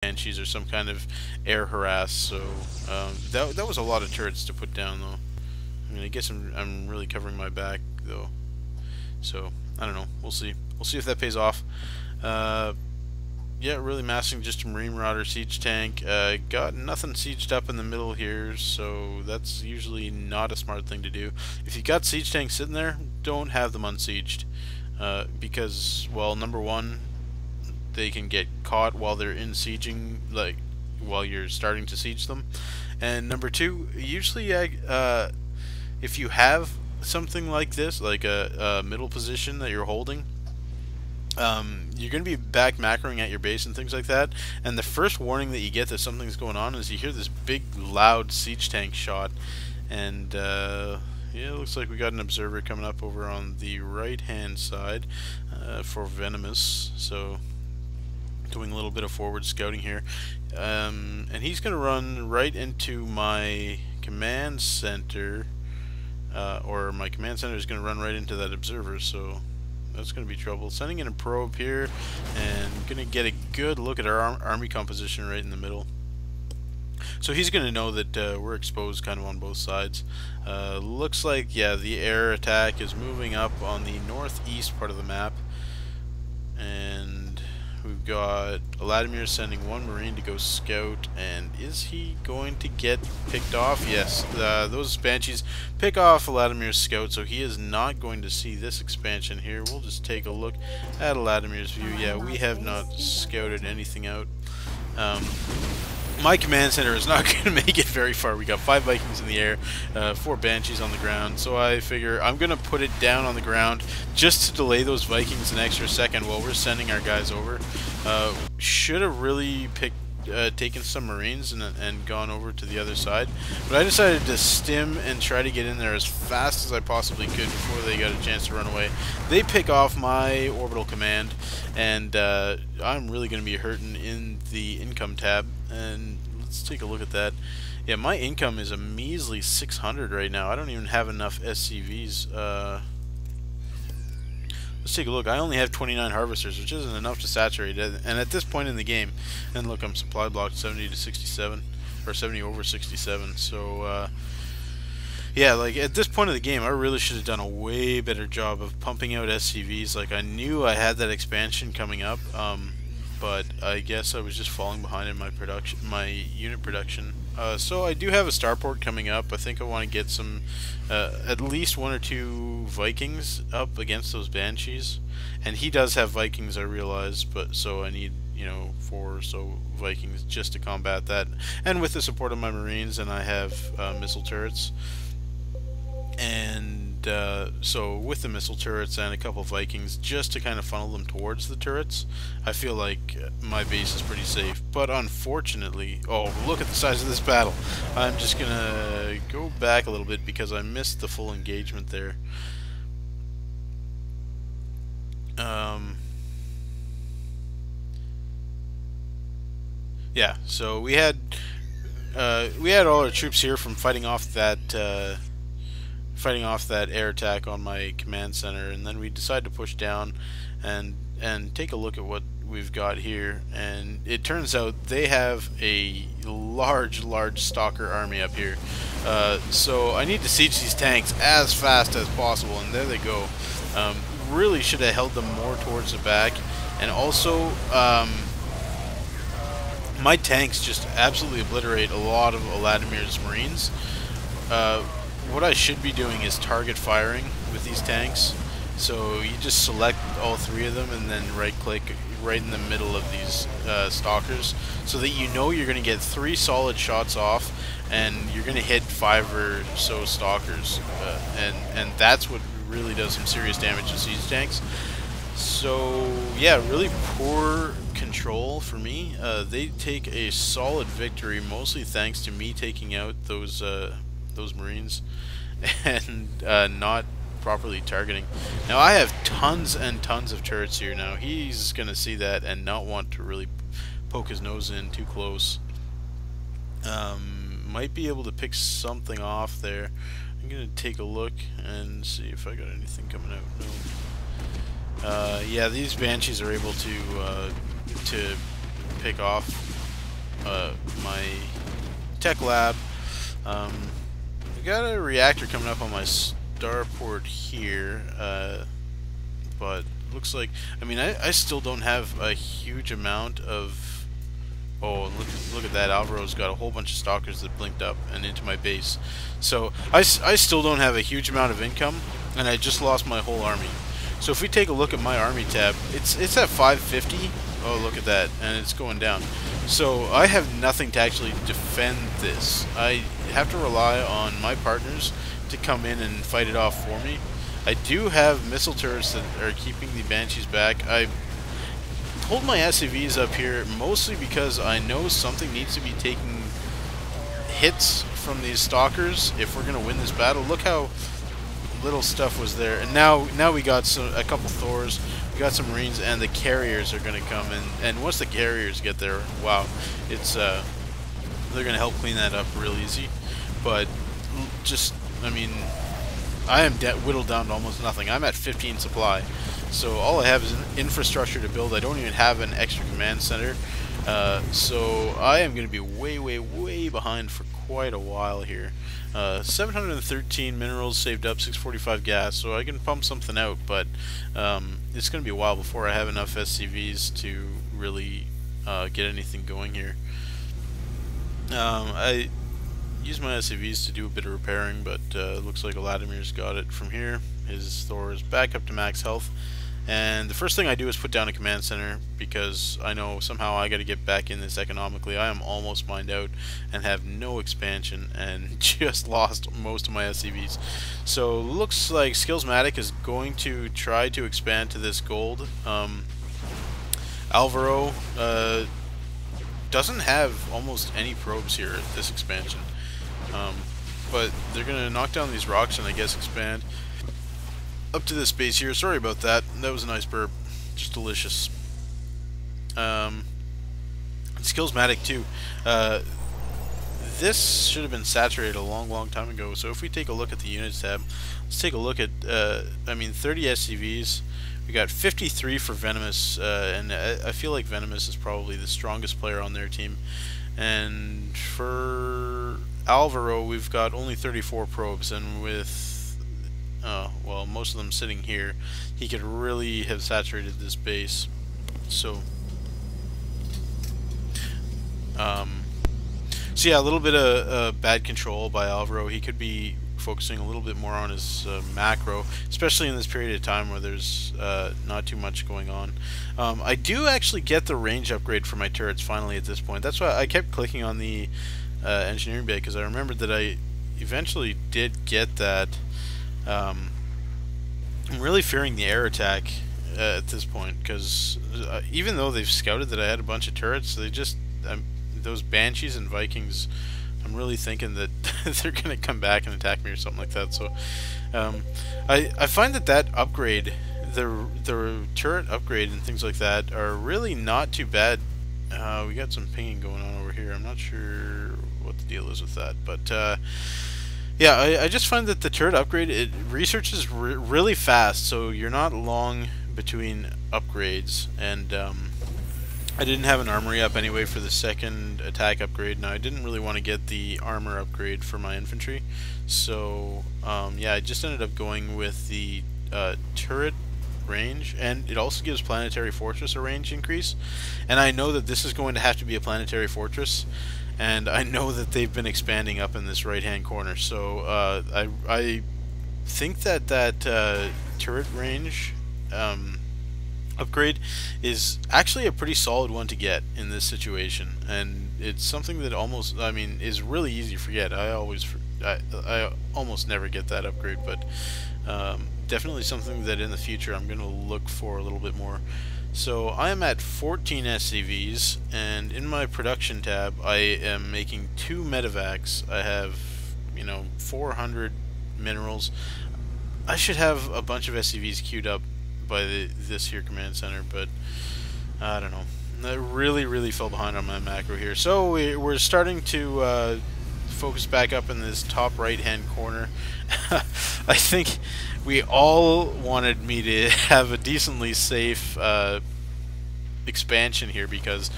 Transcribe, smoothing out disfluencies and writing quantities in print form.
banshees or some kind of air harass. So that was a lot of turrets to put down, though. I mean, I guess I'm really covering my back though. So I don't know. We'll see. We'll see if that pays off. Yeah, really massing just a Marine Marauder siege tank. Got nothing sieged up in the middle here, so that's usually not a smart thing to do. If you got siege tanks sitting there, don't have them unsieged. Because, well, number one, they can get caught while they're in sieging, like, while you're starting to siege them. And number two, usually, if you have something like this, like a middle position that you're holding, you're going to be back macroing at your base and things like that, and the first warning that you get that something's going on is you hear this big loud siege tank shot. And yeah, it looks like we got an observer coming up over on the right hand side for Venomous, so doing a little bit of forward scouting here. And he's going to run right into my command center, or my command center is going to run right into that observer, so that's going to be trouble. Sending in a probe here, and going to get a good look at our army composition right in the middle. So he's going to know that we're exposed kind of on both sides. Looks like, yeah, the air attack is moving up on the northeast part of the map. And we've got Eladimir sending one Marine to go scout, and is he going to get picked off? Yes, those Banshees pick off Eladimir's scout, so he is not going to see this expansion here. We'll just take a look at Eladimir's view. Yeah, we have not scouted anything out. My command center is not going to make it very far. We got 5 Vikings in the air, 4 Banshees on the ground, so I figure I'm going to put it down on the ground just to delay those Vikings an extra second while we're sending our guys over. Should have really taken some Marines and gone over to the other side, but I decided to stim and try to get in there as fast as I possibly could before they got a chance to run away. They pick off my orbital command, and I'm really going to be hurting in the income tab. And let's take a look at that. Yeah, my income is a measly 600 right now. I don't even have enough SCVs. Let's take a look. I only have 29 harvesters, which isn't enough to saturate it. And at this point in the game, and look, I'm supply blocked 70 to 67, or 70 over 67. So yeah, like at this point of the game, I really should have done a way better job of pumping out SCVs. Like, I knew I had that expansion coming up, but I guess I was just falling behind in my unit production. So I do have a starport coming up. I think I want to get some, at least 1 or 2 Vikings up against those Banshees. And he does have Vikings, I realize, but so I need, you know, 4 or so Vikings just to combat that. And with the support of my Marines, and I have missile turrets. And so with the missile turrets and a couple Vikings, just to kind of funnel them towards the turrets, I feel like my base is pretty safe. But unfortunately, oh, look at the size of this battle. I'm just gonna go back a little bit because I missed the full engagement there. Yeah, so we had all our troops here from fighting off that air attack on my command center, and then we decided to push down and take a look at what we've got here. And it turns out they have a large stalker army up here, so I need to siege these tanks as fast as possible, and there they go. Really should have held them more towards the back, and also my tanks just absolutely obliterate a lot of Eladimir's Marines. What I should be doing is target firing with these tanks. So you just select all 3 of them and then right click right in the middle of these stalkers, so that you know you're going to get 3 solid shots off and you're going to hit 5 or so stalkers, and that's what really does some serious damage to siege tanks. So yeah, really poor control for me. They take a solid victory, mostly thanks to me taking out those Marines and not properly targeting. Now I have tons and tons of turrets here. Now he's gonna see that and not want to really poke his nose in too close. Might be able to pick something off there. I'm gonna take a look and see if I got anything coming out. No. Yeah, these Banshees are able to pick off my tech lab. We got a reactor coming up on my starport here, but looks like, I mean, I still don't have a huge amount of. Oh, look at that! Alvaro's got a whole bunch of stalkers that blinked up and into my base. So I still don't have a huge amount of income, and I just lost my whole army. So if we take a look at my army tab, it's at 550. Oh, look at that, and it's going down. So I have nothing to actually defend this. I have to rely on my partners to come in and fight it off for me. I do have missile turrets that are keeping the banshees back. I hold my SCVs up here mostly because I know something needs to be taking hits from these stalkers if we're gonna win this battle. Look how little stuff was there, and now we got a couple Thors, we got some Marines, and the carriers are gonna come in. And once the carriers get there, wow, it's they're gonna help clean that up real easy. But just, I mean, I am whittled down to almost nothing. I'm at 15 supply. So all I have is an infrastructure to build. I don't even have an extra command center. So I am going to be way behind for quite a while here. 713 minerals saved up, 645 gas, so I can pump something out, but it's going to be a while before I have enough SCVs to really get anything going here. I use my SCVs to do a bit of repairing, but looks like Eladimir's got it from here. His Thor is back up to max health. And the first thing I do is put down a command center, because I know somehow I got to get back in this economically. I am almost mined out and have no expansion and just lost most of my SCVs. So looks like Skillsmatic is going to try to expand to this gold. Alvaro doesn't have almost any probes here at this expansion. But they're going to knock down these rocks and I guess expand up to this base here. Sorry about that. That was a nice burp. Just delicious. Skillsmatic too. This should have been saturated a long time ago. So if we take a look at the units tab, let's take a look at, I mean, 30 SCVs. We got 53 for Venomous, and I feel like Venomous is probably the strongest player on their team. And for Alvaro, we've got only 34 probes, and with well, most of them sitting here, he could really have saturated this base. So yeah, a little bit of bad control by Alvaro. He could be focusing a little bit more on his macro, especially in this period of time where there's not too much going on. I do actually get the range upgrade for my turrets finally at this point. That's why I kept clicking on the engineering bay, because I remembered that I eventually did get that. I'm really fearing the air attack at this point, because even though they've scouted that I had a bunch of turrets, they just those Banshees and Vikings, I'm really thinking that they're gonna come back and attack me or something like that. So I find that upgrade, the turret upgrade and things like that, are really not too bad. We got some pinging going on over here. I'm not sure what the deal is with that, but yeah, I just find that the turret upgrade, it researches really fast, so you're not long between upgrades. And I didn't have an armory up anyway for the second attack upgrade. Now I didn't really want to get the armor upgrade for my infantry, so yeah, I just ended up going with the turret range, and it also gives Planetary Fortress a range increase. And I know that this is going to have to be a Planetary Fortress, and I know that they've been expanding up in this right-hand corner. So I think that turret range upgrade is actually a pretty solid one to get in this situation, and it's something that almost, I mean, is really easy to forget. I almost never get that upgrade, but definitely something that in the future I'm going to look for a little bit more. So I am at 14 SCVs, and in my production tab I am making 2 medevacs. I have, you know, 400 minerals. I should have a bunch of SCVs queued up by this here command center, but I don't know. I really fell behind on my macro here. So we're starting to focus back up in this top right hand corner. I think we all wanted me to have a decently safe expansion here, because